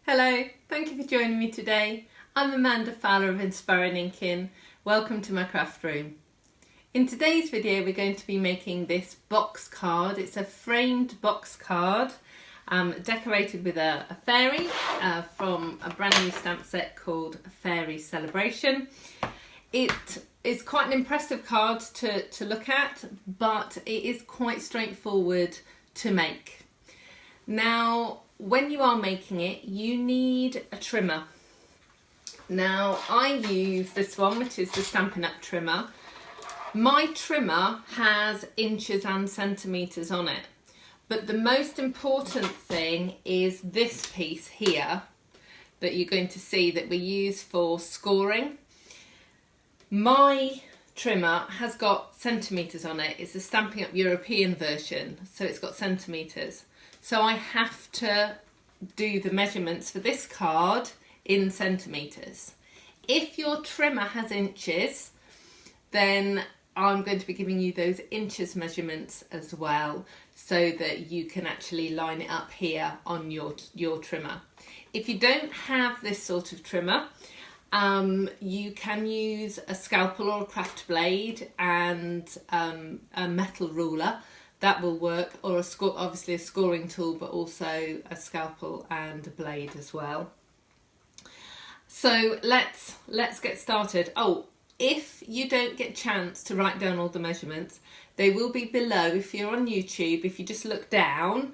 Hello, thank you for joining me today. I'm Amanda Fowler of Inspiring Inkin. Welcome to my craft room. In today's video we're going to be making this box card. It's a framed box card decorated with a fairy from a brand new stamp set called Fairy Celebration. It is quite an impressive card to look at, but it is quite straightforward to make. Now, when you are making it, you need a trimmer. Now, I use this one, which is the Stampin' Up! Trimmer. My trimmer has inches and centimetres on it, but the most important thing is this piece here that you're going to see that we use for scoring. My trimmer has got centimetres on it. It's a Stampin' Up! European version, so it's got centimetres. So I have to do the measurements for this card in centimetres. If your trimmer has inches, then I'm going to be giving you those inches measurements as well, so that you can actually line it up here on your trimmer. If you don't have this sort of trimmer, you can use a scalpel or a craft blade and a metal ruler. That will work, or obviously a scoring tool, but also a scalpel and a blade as well. So let's get started. Oh, if you don't get a chance to write down all the measurements, they will be below. If you're on YouTube, if you just look down,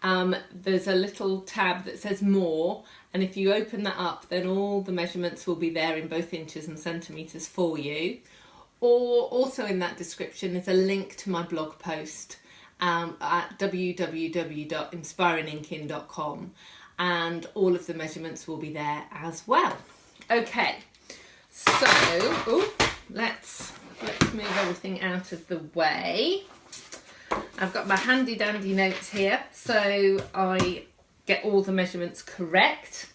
there's a little tab that says more, and if you open that up, then all the measurements will be there in both inches and centimetres for you. Or also in that description is a link to my blog post at www.inspiringinkin.com, and all of the measurements will be there as well. Okay, so let's move everything out of the way. I've got my handy dandy notes here so I get all the measurements correct.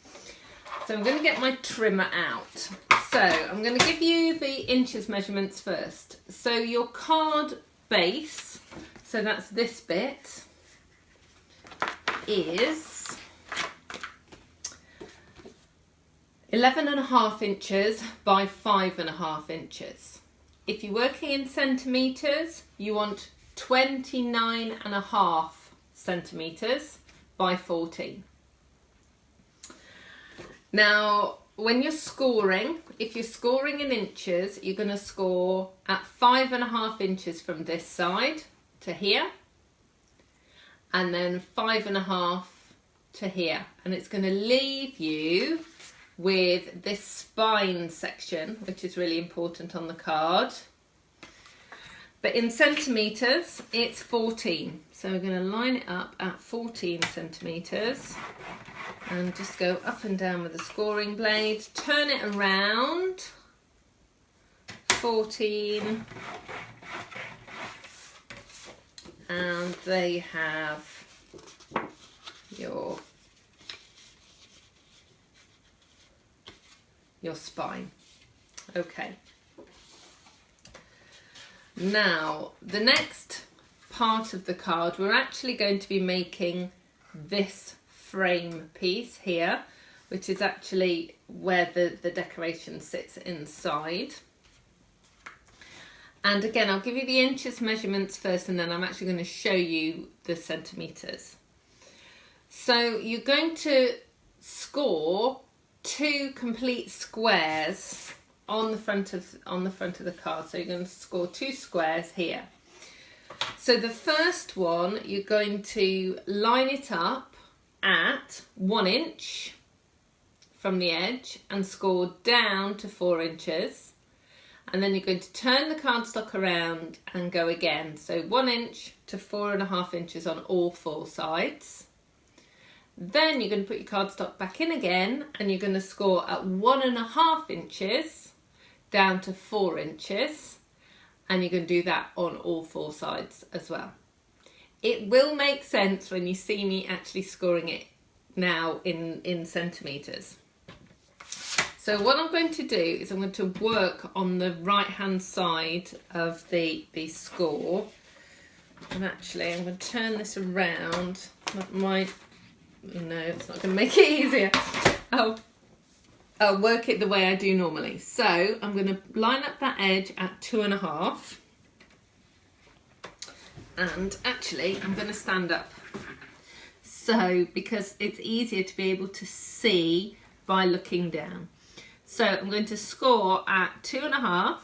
So I'm going to get my trimmer out. So I'm going to give you the inches measurements first. So your card base, so that's this bit, is 11.5 inches by 5.5 inches. If you're working in centimetres, you want 29.5 centimetres by 14. Now, when you're scoring, if you're scoring in inches, you're going to score at 5.5 inches from this side to here, and then 5.5 to here, and it's going to leave you with this spine section, which is really important on the card. But in centimetres, it's 14. So we're going to line it up at 14 centimetres and just go up and down with the scoring blade, turn it around, 14, and they have your spine. Okay. Now, the next part of the card, we're actually going to be making this frame piece here, which is actually where the decoration sits inside. And again, I'll give you the inches measurements first, and then I'm actually going to show you the centimetres. So you're going to score 2 complete squares on the front of the card. So you're going to score 2 squares here. So the first one, you're going to line it up at 1 inch from the edge and score down to 4 inches. And then you're going to turn the cardstock around and go again. So 1 inch to 4.5 inches on all 4 sides. Then you're going to put your cardstock back in again, and you're going to score at 1.5 inches down to 4 inches. And you're going to do that on all 4 sides as well. It will make sense when you see me actually scoring it now in centimetres. So what I'm going to do is I'm going to work on the right hand side of the score, and actually I'm going to turn this around. My no, it's not going to make it easier. I'll work it the way I do normally. So I'm going to line up that edge at 2.5. And actually, I'm going to stand up. So, because it's easier to be able to see by looking down. So I'm going to score at 2.5.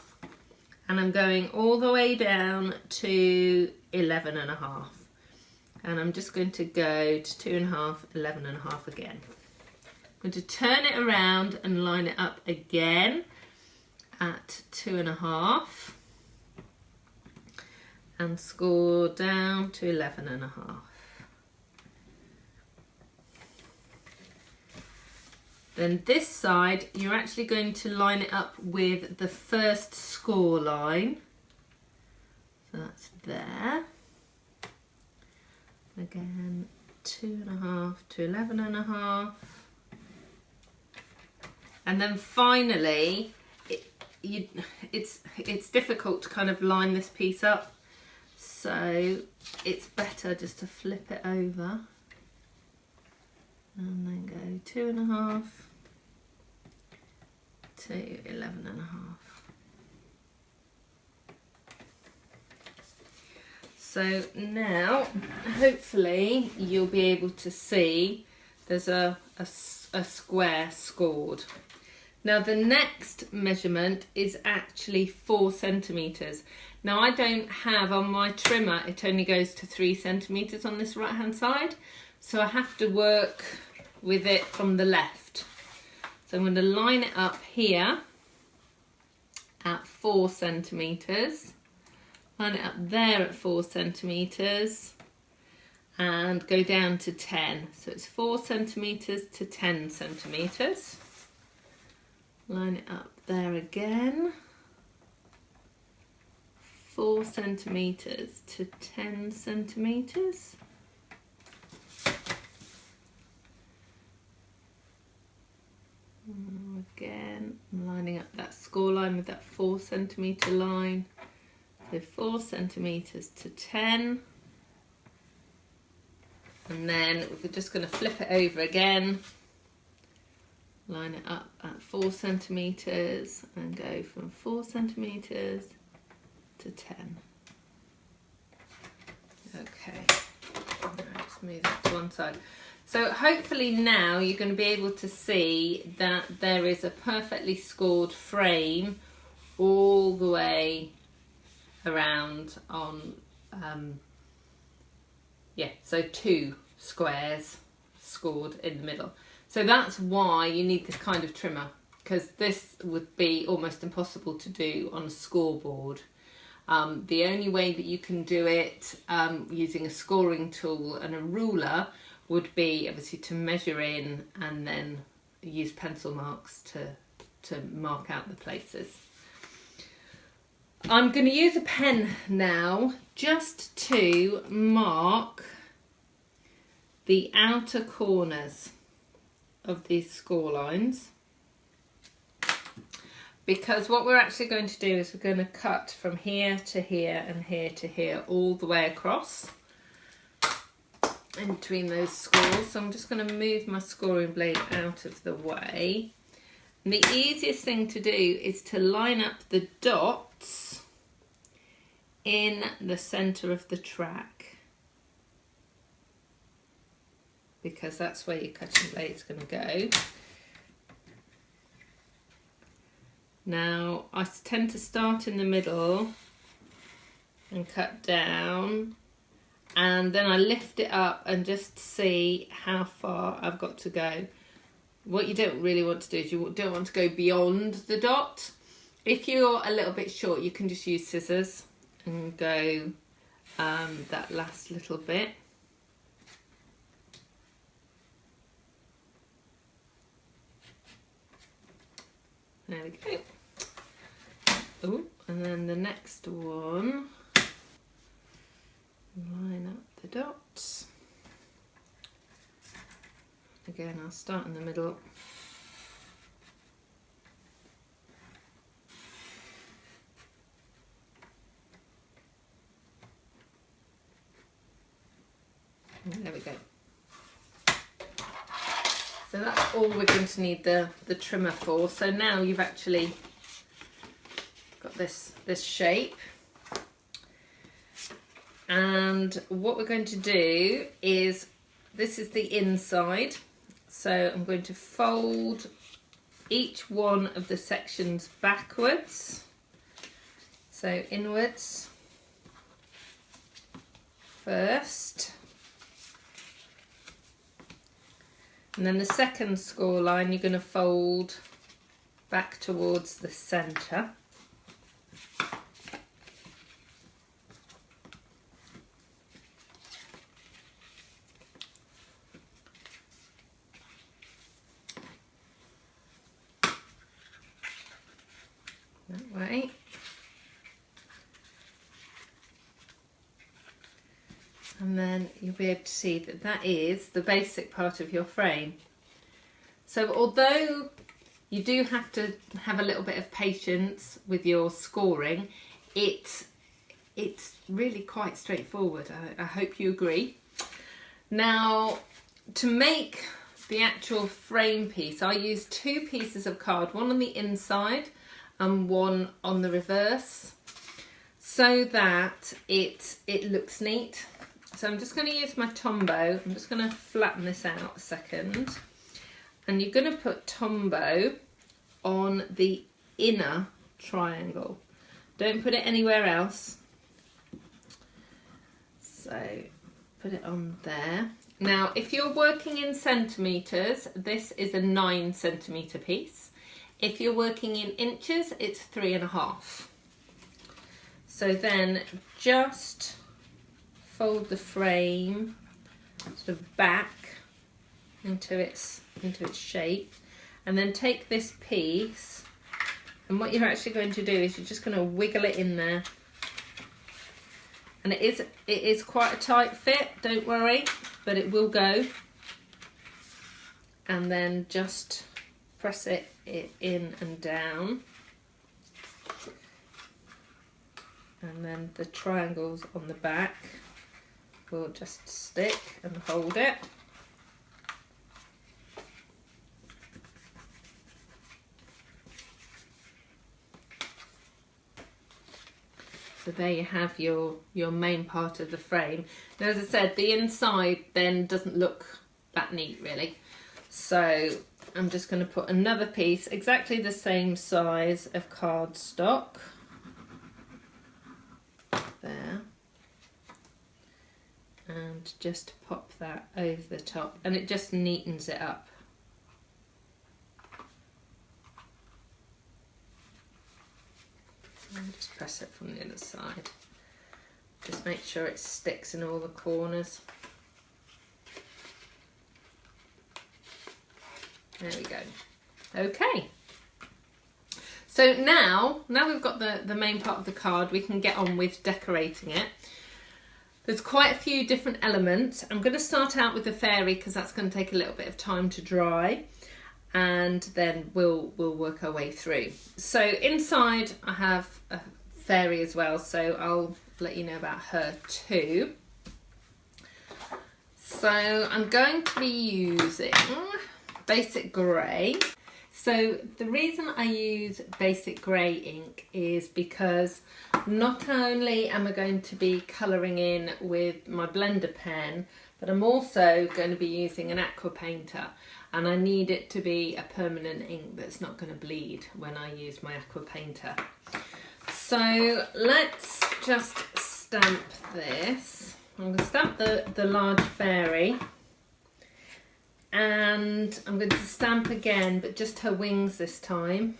And I'm going all the way down to 11.5. And I'm just going to go to 2.5, 11.5 again. I'm going to turn it around and line it up again at 2.5 and score down to 11.5. Then this side, you're actually going to line it up with the first score line. So that's there. Again, 2.5 to 11.5. And then finally, it's difficult to kind of line this piece up, so it's better just to flip it over and then go 2.5 to 11.5. So now, hopefully, you'll be able to see there's a square scored. Now the next measurement is actually 4 centimetres. Now I don't have on my trimmer, it only goes to 3 centimetres on this right hand side. So I have to work with it from the left. So I'm going to line it up here at 4 centimetres. Line it up there at 4 centimetres. And go down to 10. So it's 4 centimetres to 10 centimetres. Line it up there again. 4 centimetres to 10 centimetres. Again, I'm lining up that score line with that 4 centimetre line. So 4 centimetres to 10. And then we're just going to flip it over again. Line it up at 4 centimetres and go from 4 centimetres to 10. Okay, I'll just move that to one side. So hopefully now you're going to be able to see that there is a perfectly scored frame all the way around on, so 2 squares scored in the middle. So that's why you need this kind of trimmer, because this would be almost impossible to do on a scoreboard. The only way that you can do it using a scoring tool and a ruler would be obviously to measure in and then use pencil marks to mark out the places. I'm going to use a pen now just to mark the outer corners of these score lines, because what we're actually going to do is we're going to cut from here to here and here to here all the way across in between those scores. So I'm just going to move my scoring blade out of the way, and the easiest thing to do is to line up the dots in the centre of the track, because that's where your cutting blade's going to go. Now I tend to start in the middle and cut down, and then I lift it up and just see how far I've got to go. What you don't really want to do is you don't want to go beyond the dot. If you're a little bit short, you can just use scissors and go that last little bit. There we go. Oh, and then the next one, line up the dots. Again, I'll start in the middle. And there we go. So that's all we're going to need the trimmer for. So now you've actually got this shape. And what we're going to do is, this is the inside. So I'm going to fold each one of the sections backwards. So inwards first. And then the second score line you're going to fold back towards the centre. That way. And then you'll be able to see that that is the basic part of your frame. So although you do have to have a little bit of patience with your scoring, it's really quite straightforward. I hope you agree. Now, to make the actual frame piece, I use 2 pieces of card, one on the inside and one on the reverse, so that it looks neat. So I'm just going to use my Tombow. I'm just going to flatten this out a second. And you're going to put Tombow on the inner triangle. Don't put it anywhere else. So put it on there. Now, if you're working in centimetres, this is a 9 centimetre piece. If you're working in inches, it's 3.5. So then just fold the frame sort of back into its shape, and then take this piece, and what you're actually going to do is you're just going to wiggle it in there, and it is quite a tight fit, don't worry, but it will go, and then just press it in and down, and then the triangles on the back will just stick and hold it. So there you have your main part of the frame. Now, as I said, the inside then doesn't look that neat really. So I'm just going to put another piece, exactly the same size of cardstock. There. And just pop that over the top, and it just neatens it up. And just press it from the other side. Just make sure it sticks in all the corners. There we go. Okay. So now we've got the main part of the card, we can get on with decorating it. There's quite a few different elements. I'm going to start out with the fairy because that's going to take a little bit of time to dry, and then we'll work our way through. So inside I have a fairy as well, so I'll let you know about her too. So I'm going to be using basic grey. So the reason I use basic grey ink is because not only am I going to be colouring in with my blender pen, but I'm also going to be using an aqua painter, and I need it to be a permanent ink that's not going to bleed when I use my aqua painter. So let's just stamp this. I'm going to stamp the large fairy. And I'm going to stamp again, but just her wings this time,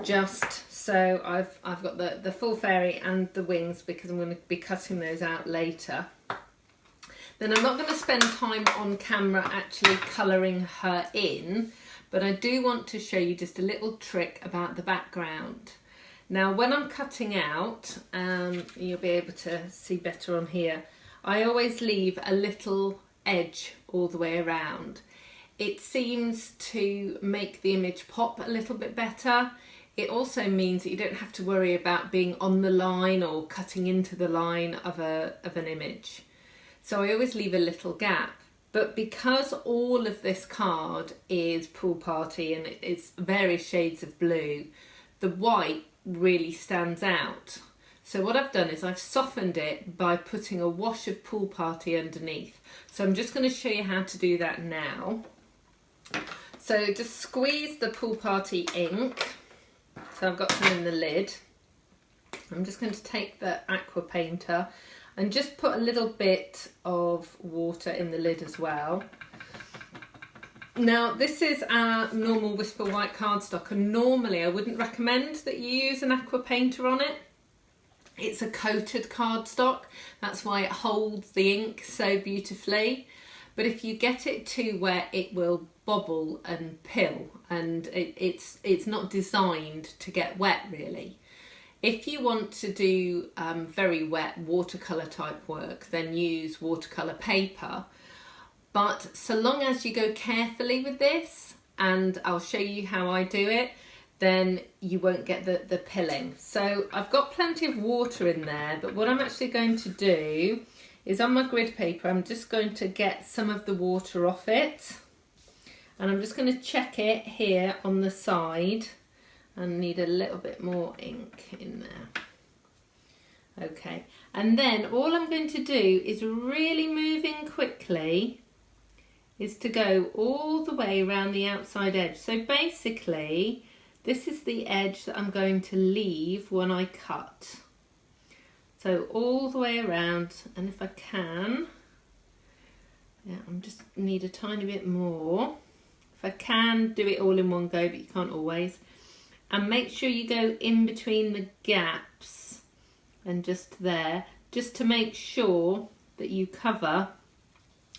just so I've got the full fairy and the wings, because I'm going to be cutting those out later. Then I'm not going to spend time on camera actually colouring her in, but I do want to show you just a little trick about the background. Now when I'm cutting out, you'll be able to see better on here, I always leave a little edge all the way around. It seems to make the image pop a little bit better. It also means that you don't have to worry about being on the line or cutting into the line of an image. So I always leave a little gap. But because all of this card is pool party and it's various shades of blue, the white really stands out. So what I've done is I've softened it by putting a wash of pool party underneath. So I'm just going to show you how to do that now. So just squeeze the pool party ink. So I've got some in the lid. I'm just going to take the aqua painter and just put a little bit of water in the lid as well. Now this is our normal Whisper White cardstock, and normally I wouldn't recommend that you use an aqua painter on it. It's a coated cardstock, that's why it holds the ink so beautifully. But if you get it too wet, it will bobble and pill, and it's not designed to get wet really. If you want to do very wet watercolour type work, then use watercolour paper. But so long as you go carefully with this, and I'll show you how I do it, then you won't get the pilling. So I've got plenty of water in there, but what I'm actually going to do is on my grid paper, I'm just going to get some of the water off it. And I'm just going to check it here on the side. And need a little bit more ink in there. Okay, and then all I'm going to do is really moving quickly is to go all the way around the outside edge. So basically this is the edge that I'm going to leave when I cut. So all the way around, and if I can, yeah, I just need a tiny bit more. If I can do it all in one go, but you can't always. And make sure you go in between the gaps and just there, just to make sure that you cover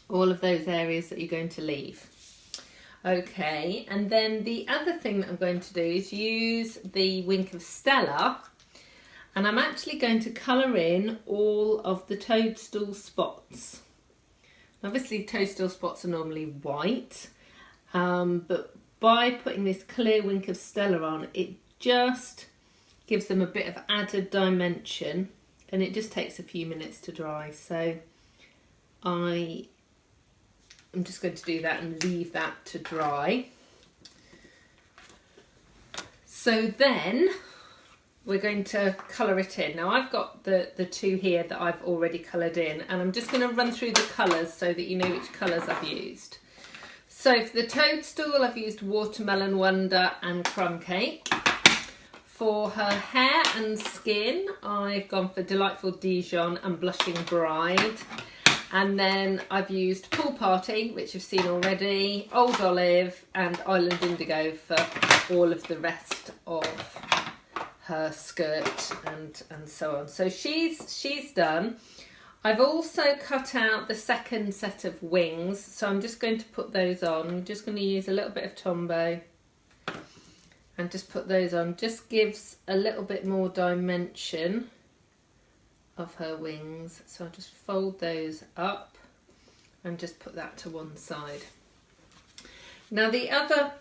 all of those areas that you're going to leave. Okay, and then the other thing that I'm going to do is use the Wink of Stella, and I'm actually going to colour in all of the toadstool spots. Obviously toadstool spots are normally white, but by putting this clear Wink of Stella on, it just gives them a bit of added dimension, and it just takes a few minutes to dry. So I'm just going to do that and leave that to dry. So then we're going to colour it in. Now I've got the two here that I've already coloured in, and I'm just going to run through the colours so that you know which colours I've used. So for the toadstool, I've used Watermelon Wonder and Crumb Cake. For her hair and skin, I've gone for Delightful Dijon and Blushing Bride. And then I've used Pool Party, which you've seen already, Old Olive and Island Indigo for all of the rest of her skirt and so on. So she's done. I've also cut out the second set of wings, so I'm just going to put those on. I'm just going to use a little bit of Tombow and just put those on. Just gives a little bit more dimension of her wings. So I'll just fold those up and just put that to one side. Now the other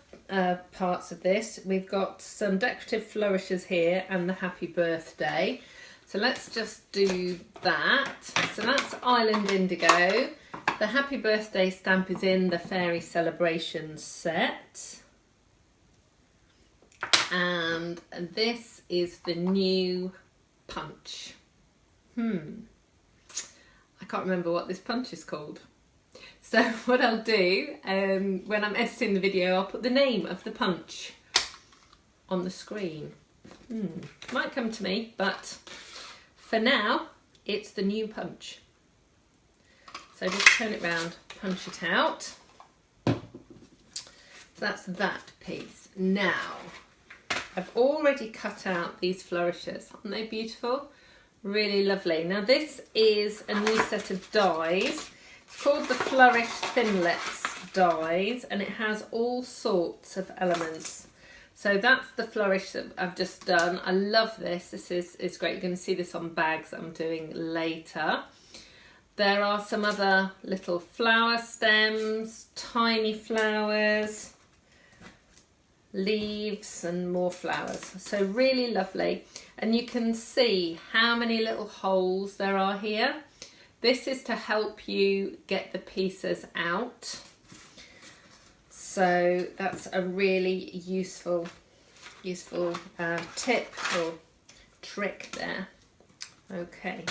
parts of this, we've got some decorative flourishes here and the Happy Birthday. So let's just do that. So that's Island Indigo. The Happy Birthday stamp is in the Fairy Celebrations set. And this is the new punch. I can't remember what this punch is called. So what I'll do, when I'm editing the video, I'll put the name of the punch on the screen. Might come to me, but for now, it's the new punch. So just turn it round, punch it out. So that's that piece. Now, I've already cut out these flourishes. Aren't they beautiful? Really lovely. Now this is a new set of dies. It's called the Flourish Thinlets dies, and it has all sorts of elements. So that's the flourish that I've just done. I love this. This is great. You're going to see this on bags that I'm doing later. There are some other little flower stems, tiny flowers, leaves and more flowers. So really lovely. And you can see how many little holes there are here. This is to help you get the pieces out. So that's a really useful tip or trick there. Okay.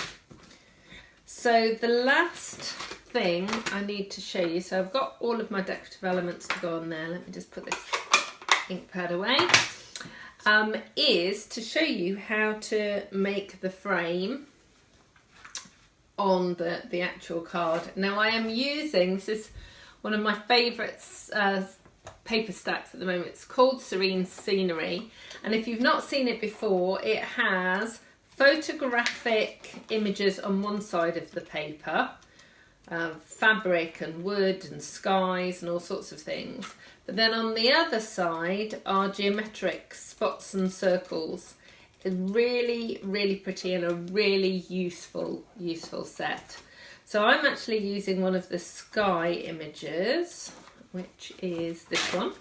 So the last thing I need to show you, so I've got all of my decorative elements to go on there. Let me just put this ink pad away. Is to show you how to make the frame on the actual card. Now I am using, this is one of my favourite paper stacks at the moment. It's called Serene Scenery, and if you've not seen it before, it has photographic images on one side of the paper, fabric and wood and skies and all sorts of things. But then on the other side are geometric spots and circles. It's really, really pretty and a really useful set. So I'm actually using one of the sky images, which is this one.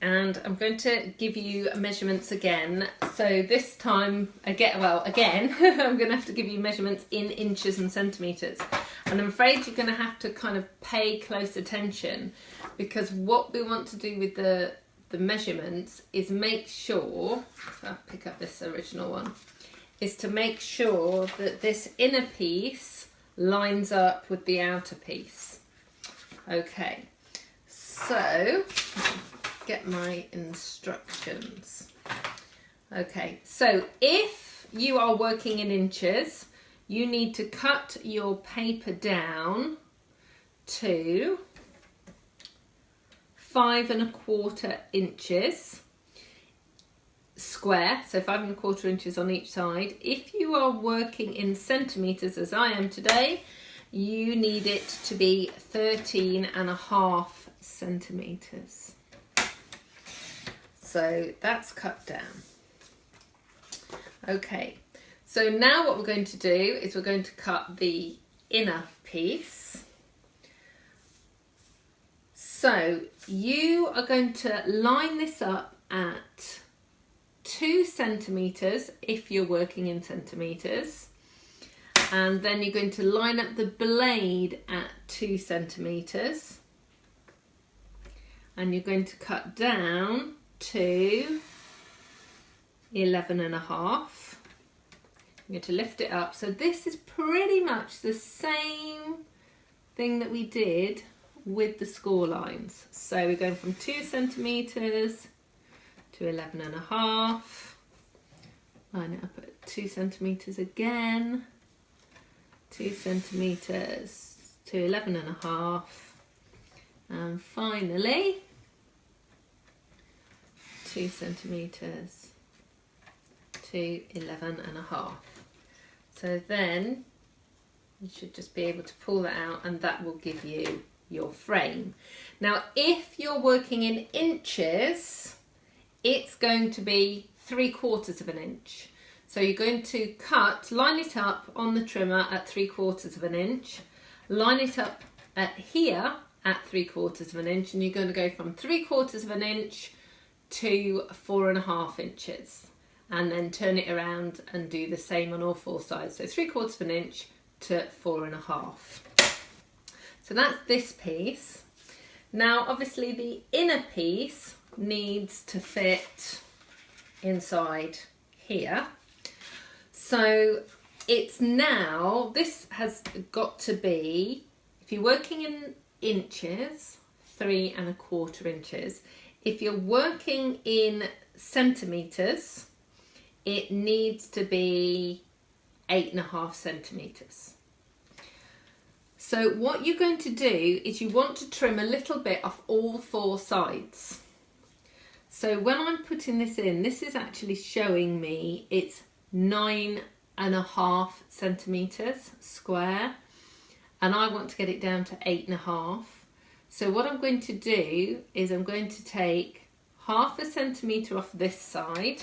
And I'm going to give you measurements again. So this time, again, I'm going to have to give you measurements in inches and centimetres. And I'm afraid you're going to have to kind of pay close attention, because what we want to do with the measurements is make sure, if I pick up this original one, is to make sure that this inner piece lines up with the outer piece. Okay, so get my instructions. Okay, so if you are working in inches, you need to cut your paper down to 5 1/4 inches square, so 5 1/4 inches on each side. If you are working in centimetres, as I am today, you need it to be 13.5 centimetres. So that's cut down. Okay, so now what we're going to do is we're going to cut the inner piece. So you are going to line this up at 2 centimetres if you're working in centimetres, and then you're going to line up the blade at 2 centimetres, and you're going to cut down to 11.5. I'm going to lift it up. So this is pretty much the same thing that we did with the score lines. So we're going from 2 centimetres to 11.5. Line it up at 2 centimetres again. 2 centimetres to 11.5. And finally 2 centimetres to 11.5. So then you should just be able to pull that out, and that will give you your frame. Now if you're working in inches, it's going to be 3/4 inch. So you're going to line it up on the trimmer at 3/4 inch, line it up at here at 3/4 inch, and you're going to go from 3/4 inch to 4.5 inches, and then turn it around and do the same on all 4 sides. So 3/4 inch to 4.5. So that's this piece. Now obviously the inner piece needs to fit inside here. So it's now, this has got to be, if you're working in inches, 3 1/4 inches. If you're working in centimetres, it needs to be 8.5 centimetres. So what you're going to do is you want to trim a little bit off all 4 sides. So when I'm putting this in, this is actually showing me it's 9.5 centimetres square, and I want to get it down to 8.5. So what I'm going to do is I'm going to take 0.5 centimetre off this side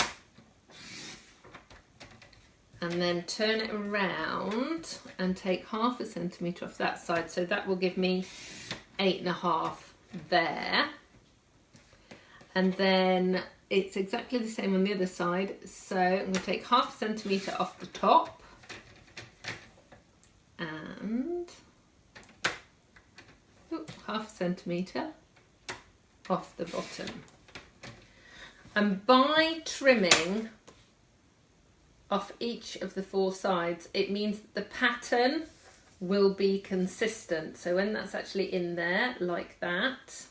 and then turn it around and take 0.5 centimetre off that side. So that will give me 8.5 there. And then it's exactly the same on the other side. So I'm going to take 1/2 centimetre off the top and 1/2 centimetre off the bottom. And by trimming off each of the 4 sides, it means that the pattern will be consistent. So when that's actually in there like that,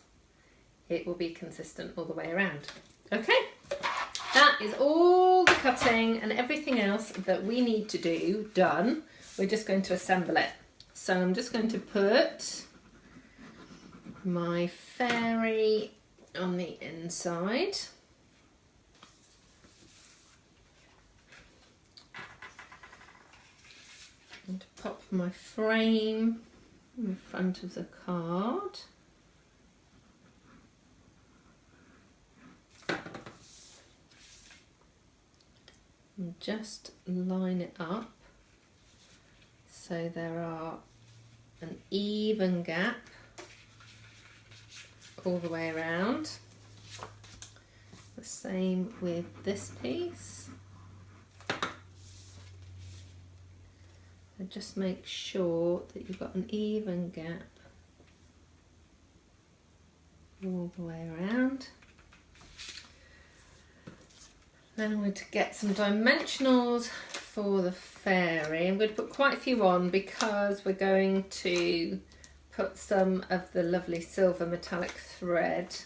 it will be consistent all the way around. Okay, that is all the cutting and everything else that we need to do done. We're just going to assemble it. So I'm just going to put my fairy on the inside. And to pop my frame in front of the card. And just line it up so there are an even gap all the way around. The same with this piece. So just make sure that you've got an even gap all the way around. Then I'm going to get some dimensionals for the fairy. I'm going to put quite a few on because we're going to put some of the lovely silver metallic thread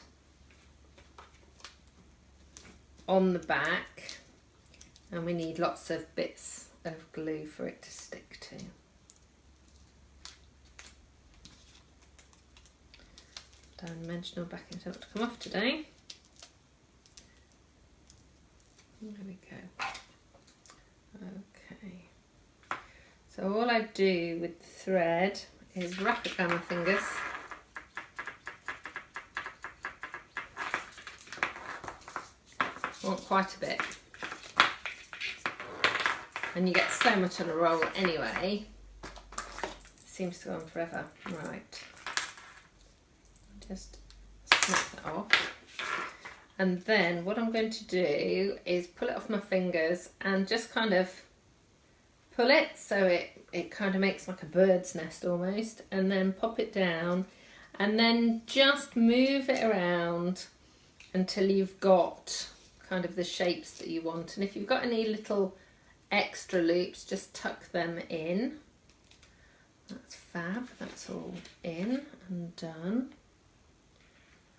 on the back, and we need lots of bits of glue for it to stick to. Dimensional backing don't want to come off today. There we go. Okay. So all I do with the thread is wrap it around my fingers. I want quite a bit. And you get so much on a roll anyway. It seems to go on forever. Right. Just snap that off. And then what I'm going to do is pull it off my fingers and just kind of pull it so it kind of makes like a bird's nest almost, and then pop it down and then just move it around until you've got kind of the shapes that you want. And if you've got any little extra loops, just tuck them in. That's fab, that's all in and done.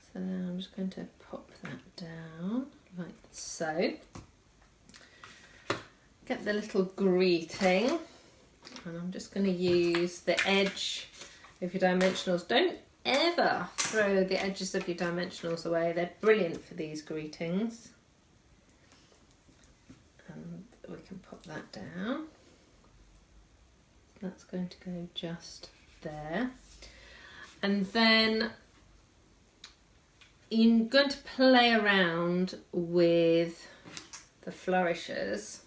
So then I'm just going to pop that down like so. Get the little greeting, and I'm just going to use the edge of your dimensionals. Don't ever throw the edges of your dimensionals away, they're brilliant for these greetings. And we can pop that down. That's going to go just there. And then you're going to play around with the flourishes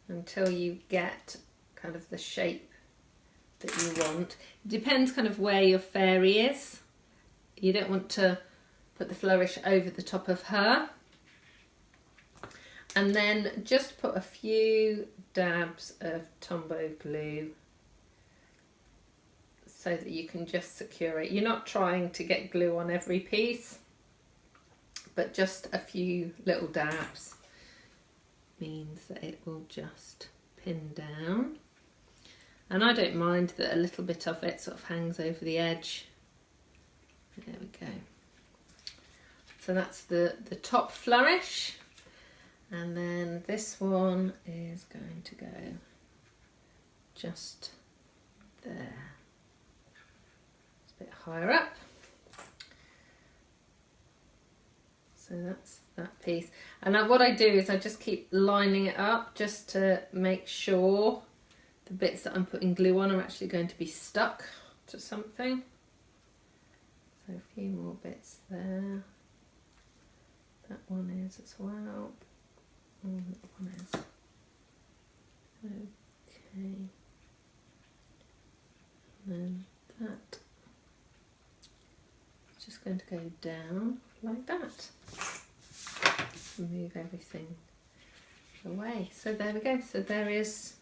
until you get kind of the shape that you want. It depends kind of where your fairy is. You don't want to put the flourish over the top of her. And then just put a few dabs of Tombow glue so that you can just secure it. You're not trying to get glue on every piece, but just a few little dabs means that it will just pin down. And I don't mind that a little bit of it sort of hangs over the edge. There we go. So that's the top flourish. And then this one is going to go just there. It's a bit higher up. So that's that piece. And what I do is I just keep lining it up just to make sure the bits that I'm putting glue on are actually going to be stuck to something. So a few more bits there. That one is as well. And that one is. Okay. And then that is just going to go down like that. move everything away. So there we go. So there is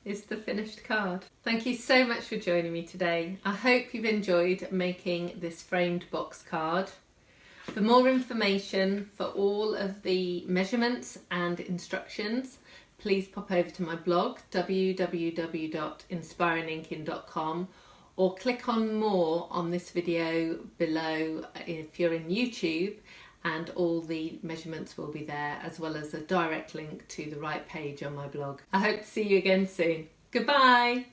the finished card. Thank you so much for joining me today. I hope you've enjoyed making this framed box card. For more information for all of the measurements and instructions, please pop over to my blog www.inspiringinkin.com, or click on more on this video below if you're in YouTube, and all the measurements will be there, as well as a direct link to the right page on my blog. I hope to see you again soon. Goodbye!